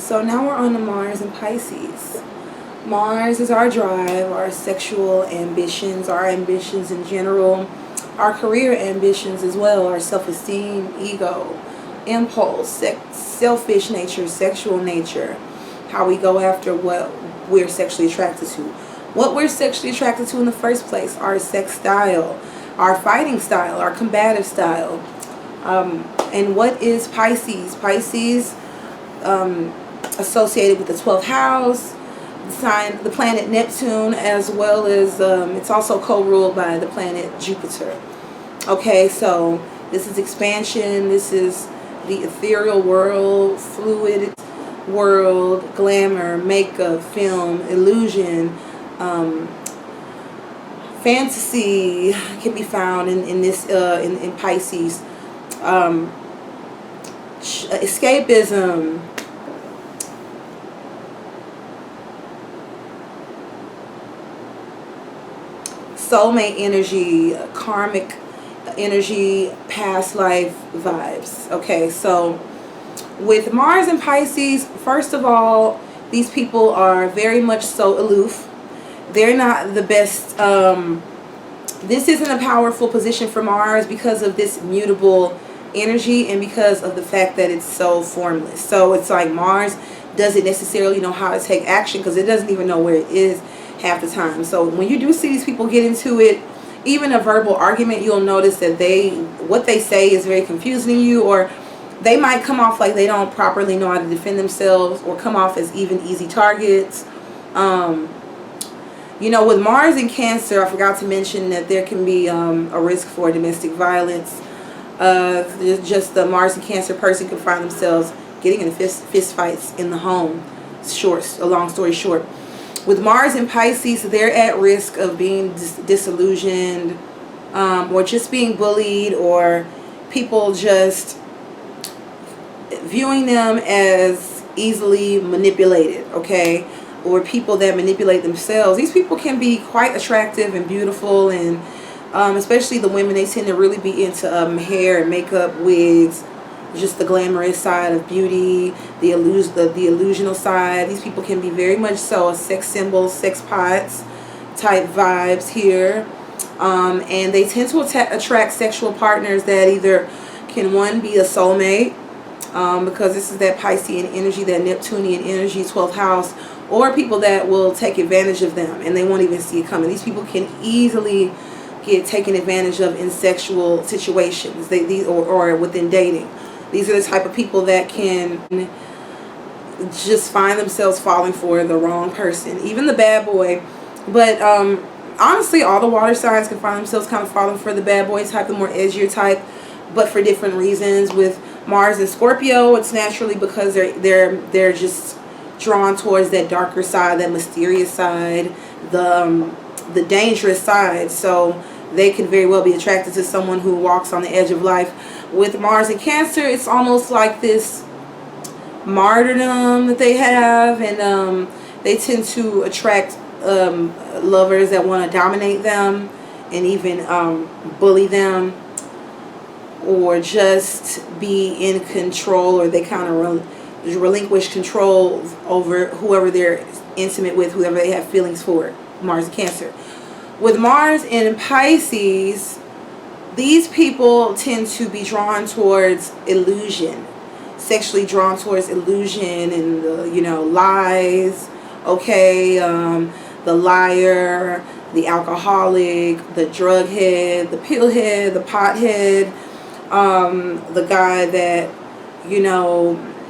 So now we're on to Mars and Pisces. Mars is our drive, our sexual ambitions, our ambitions in general, our career ambitions as well, our self-esteem, ego, impulse, selfish nature, sexual nature, how we go after what we're sexually attracted to. What we're sexually attracted to in the first place, our sex style, our fighting style, our combative style. And what is Pisces? Pisces, associated with the 12th house, the planet Neptune, as well as it's also co-ruled by the planet Jupiter. Okay, so this is expansion, this is the ethereal world, fluid world, glamour, makeup, film, illusion, fantasy can be found in this in Pisces. Escapism, soulmate energy, karmic energy, past life vibes. Okay, so with Mars and Pisces, first of all, these people are very much so aloof. They're not the best. This isn't a powerful position for Mars because of this mutable energy and because of the fact that it's so formless. So it's like Mars doesn't necessarily know how to take action because it doesn't even know where it is half the time. So when you do see these people get into it, even a verbal argument, you'll notice that what they say is very confusing to you, or they might come off like they don't properly know how to defend themselves, or come off as even easy targets. You know, with Mars in Cancer, I forgot to mention that there can be a risk for domestic violence. Just the Mars and Cancer person could find themselves getting in fist fights in the home. A long story short. With Mars and Pisces, they're at risk of being disillusioned, or just being bullied, or people just viewing them as easily manipulated, okay? Or people that manipulate themselves. These people can be quite attractive and beautiful, and especially the women, they tend to really be into hair and makeup, wigs, just the glamorous side of beauty, the illusional side. These people can be very much so a sex symbol, sex pots type vibes here. And they tend to attract sexual partners that either can, one, be a soulmate, because this is that Piscean energy, that Neptunian energy, 12th house, or people that will take advantage of them and they won't even see it coming. These people can easily get taken advantage of in sexual situations, or within dating. These are the type of people that can just find themselves falling for the wrong person, even the bad boy. But honestly, all the water signs can find themselves kind of falling for the bad boy type, the more edgier type, but for different reasons. With Mars and Scorpio, it's naturally because they're just drawn towards that darker side, that mysterious side, the dangerous side. So they could very well be attracted to someone who walks on the edge of life. With Mars and Cancer, it's almost like this martyrdom that they have, and they tend to attract lovers that want to dominate them and even bully them, or just be in control, or they kind of relinquish control over whoever they're intimate with, whoever they have feelings for. Mars and Cancer. With Mars in Pisces, these people tend to be drawn towards illusion, sexually drawn towards illusion and the, lies, okay, the liar, the alcoholic, the drug head, the pill head, the pot head, the guy that,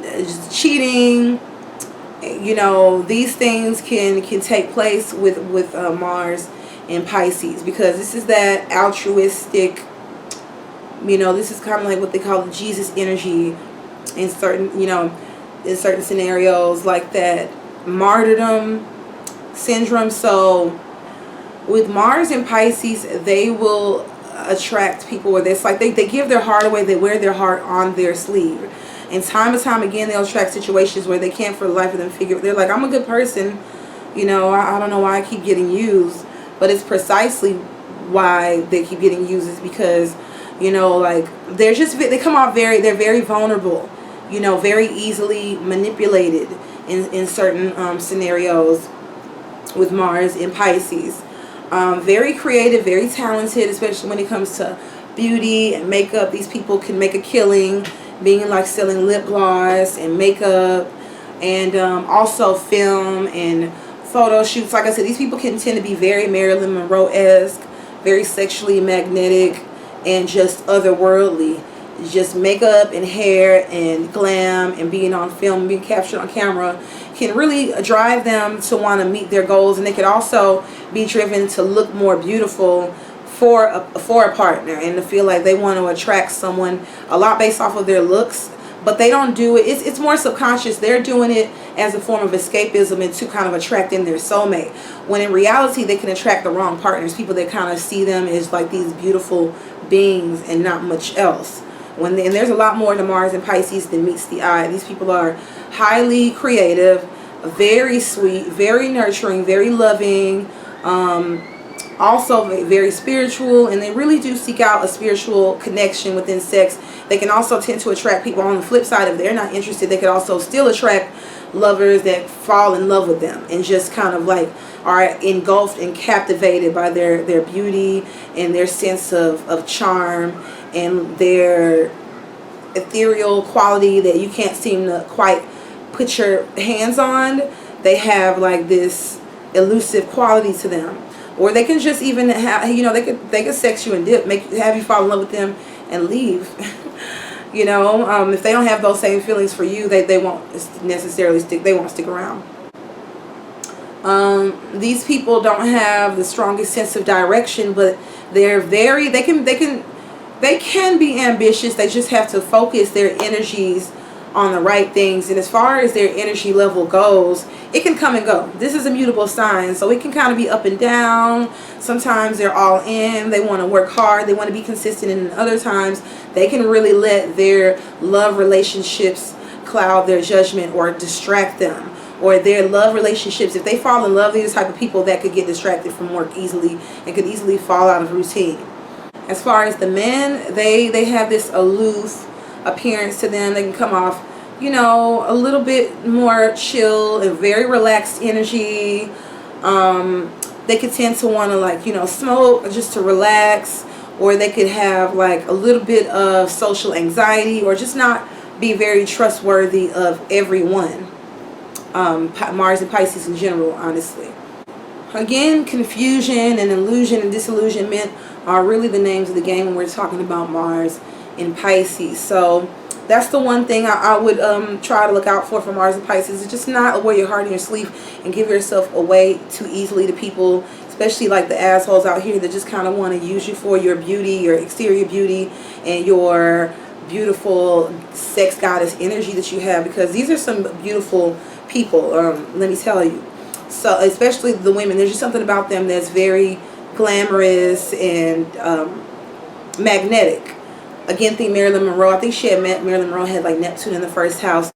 is cheating. These things can take place with Mars and Pisces, because this is that altruistic, this is kind of like what they call the Jesus energy in certain, in certain scenarios, like that martyrdom syndrome. So with Mars and Pisces, they will attract people where it's like they give their heart away, they wear their heart on their sleeve. And time and time again, they'll attract situations where they can't for the life of them figure, they're like, I'm a good person, I don't know why I keep getting used. But it's precisely why they keep getting used, is because, like, they come out they're very vulnerable. you know, very easily manipulated in certain scenarios with Mars in Pisces. Very creative, very talented, especially when it comes to beauty and makeup. These people can make a killing being like selling lip gloss and makeup, and also film and photo shoots. Like I said, these people can tend to be very Marilyn Monroe-esque, very sexually magnetic, and just otherworldly. Just makeup and hair and glam and being on film, being captured on camera can really drive them to want to meet their goals. And they could also be driven to look more beautiful for a partner, and to feel like they want to attract someone a lot based off of their looks. But they don't do it. It's more subconscious. They're doing it as a form of escapism and to kind of attracting their soulmate. When in reality, they can attract the wrong partners. People that kind of see them as like these beautiful beings and not much else. And there's a lot more to Mars and Pisces than meets the eye. These people are highly creative, very sweet, very nurturing, very loving, also very spiritual, and they really do seek out a spiritual connection within sex. They can also tend to attract people on the flip side. If they're not interested, they could also still attract lovers that fall in love with them and just kind of like are engulfed and captivated by their beauty and their sense of charm and their ethereal quality that you can't seem to quite put your hands on. They have like this elusive quality to them. Or they can just even have, you know, they could sex you and dip, have you fall in love with them and leave. You know, if they don't have those same feelings for you, they won't necessarily stick. They won't stick around. These people don't have the strongest sense of direction, but they're very. They can be ambitious. They just have to focus their energies on the right things. And as far as their energy level goes, it can come and go. This is a mutable sign, so it can kind of be up and down. Sometimes they're all in. They want to work hard. They want to be consistent. And other times, they can really let their love relationships cloud their judgment or distract them. Or their love relationships, if they fall in love, they're the type of people that could get distracted from work easily and could easily fall out of routine. As far as the men, they have this aloof appearance to them. They can come off, you know, a little bit more chill and very relaxed energy. They could tend to want to, like, you know, smoke just to relax, or they could have like a little bit of social anxiety, or just not be very trustworthy of everyone. Mars and Pisces in general, honestly. Again, confusion and illusion and disillusionment are really the names of the game when we're talking about Mars in Pisces. So that's the one thing I would try to look out for Mars and Pisces. It's just not wear your heart on your sleeve and give yourself away too easily to people, especially like the assholes out here that just kind of want to use you for your beauty, your exterior beauty, and your beautiful sex goddess energy that you have, because these are some beautiful people, let me tell you. So especially the women, there's just something about them that's very glamorous and magnetic. Again, think Marilyn Monroe. I think she had met Marilyn Monroe had like Neptune in the first house.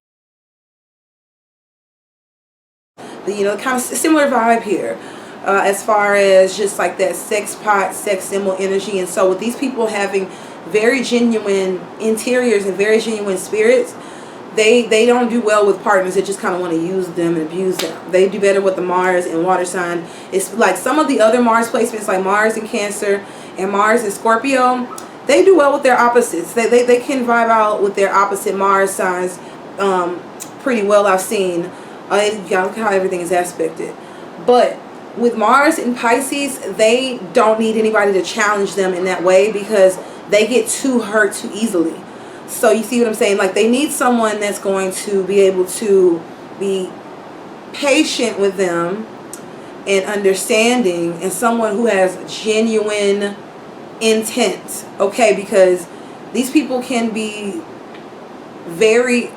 But, you know, kind of similar vibe here as far as just like that sex pot, sex symbol energy. And so with these people having very genuine interiors and very genuine spirits, they don't do well with partners that just kind of want to use them and abuse them. They do better with the Mars and water sign. It's like some of the other Mars placements, like Mars in Cancer and Mars in Scorpio, they do well with their opposites. They can vibe out with their opposite Mars signs pretty well, I've seen. Look how everything is aspected. But with Mars in Pisces, they don't need anybody to challenge them in that way, because they get too hurt too easily. So you see what I'm saying? Like, they need someone that's going to be able to be patient with them and understanding, and someone who has genuine intent. Okay, because these people can be very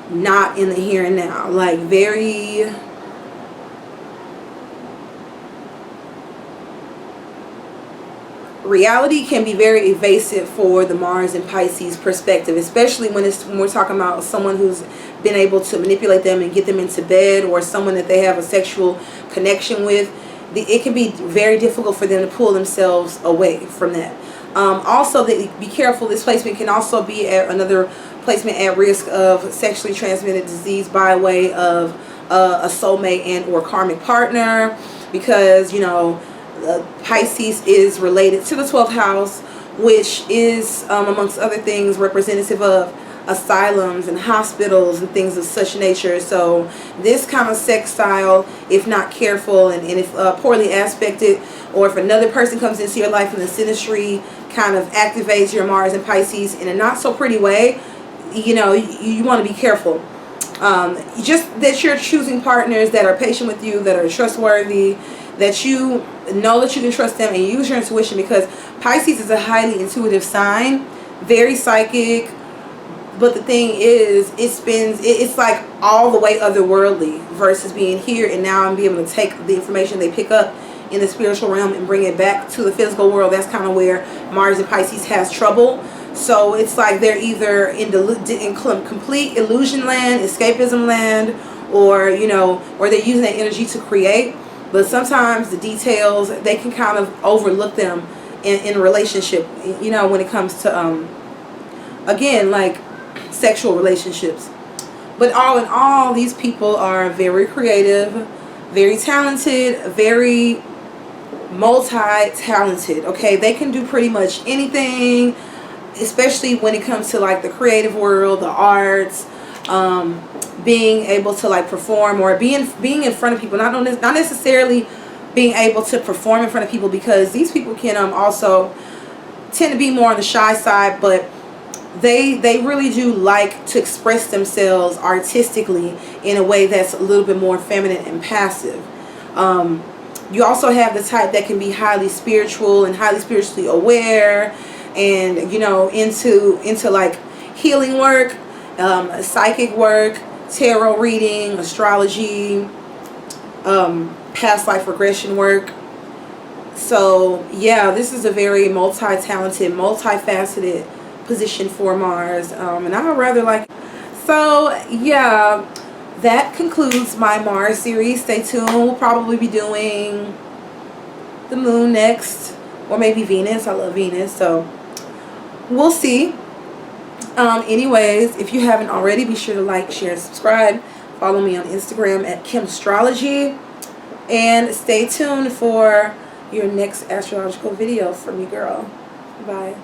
not in the here and now, like very reality can be very evasive for the Mars and Pisces perspective, especially when we're talking about someone who's been able to manipulate them and get them into bed, or someone that they have a sexual connection with. it can be very difficult for them to pull themselves away from that. Also, be careful. This placement can also be another placement at risk of sexually transmitted disease by way of a soulmate and or karmic partner, because Pisces is related to the 12th house, which is amongst other things representative of asylums and hospitals and things of such nature. So this kind of sex style, if not careful and if poorly aspected, or if another person comes into your life in the synastry, kind of activates your Mars and Pisces in a not so pretty way, you want to be careful. Just that you're choosing partners that are patient with you, that are trustworthy, that you know that you can trust them, and use your intuition, because Pisces is a highly intuitive sign, very psychic. But the thing is, it's like all the way otherworldly versus being here and now and being able to take the information they pick up in the spiritual realm and bring it back to the physical world. That's kind of where Mars and Pisces has trouble. So it's like they're either in complete illusion land, escapism land, or or they're using that energy to create. But sometimes the details, they can kind of overlook them in a relationship, when it comes to again, like sexual relationships. But all in all, these people are very creative, very talented, very multi-talented. Okay, they can do pretty much anything, especially when it comes to like the creative world, the arts, being able to like perform, or being in front of people. Not necessarily being able to perform in front of people, because these people can also tend to be more on the shy side, but they really do like to express themselves artistically in a way that's a little bit more feminine and passive. You also have the type that can be highly spiritual and highly spiritually aware, and into like healing work, psychic work, tarot reading, astrology, past life regression work. So yeah, this is a very multi-talented, multifaceted position for Mars, and I would rather like. So yeah, that concludes my Mars series. Stay tuned. We'll probably be doing the Moon next, or maybe Venus. I love Venus, so we'll see. Anyways, if you haven't already, be sure to like, share, and subscribe. Follow me on Instagram at Kimstrology, and stay tuned for your next astrological video from your girl. Bye.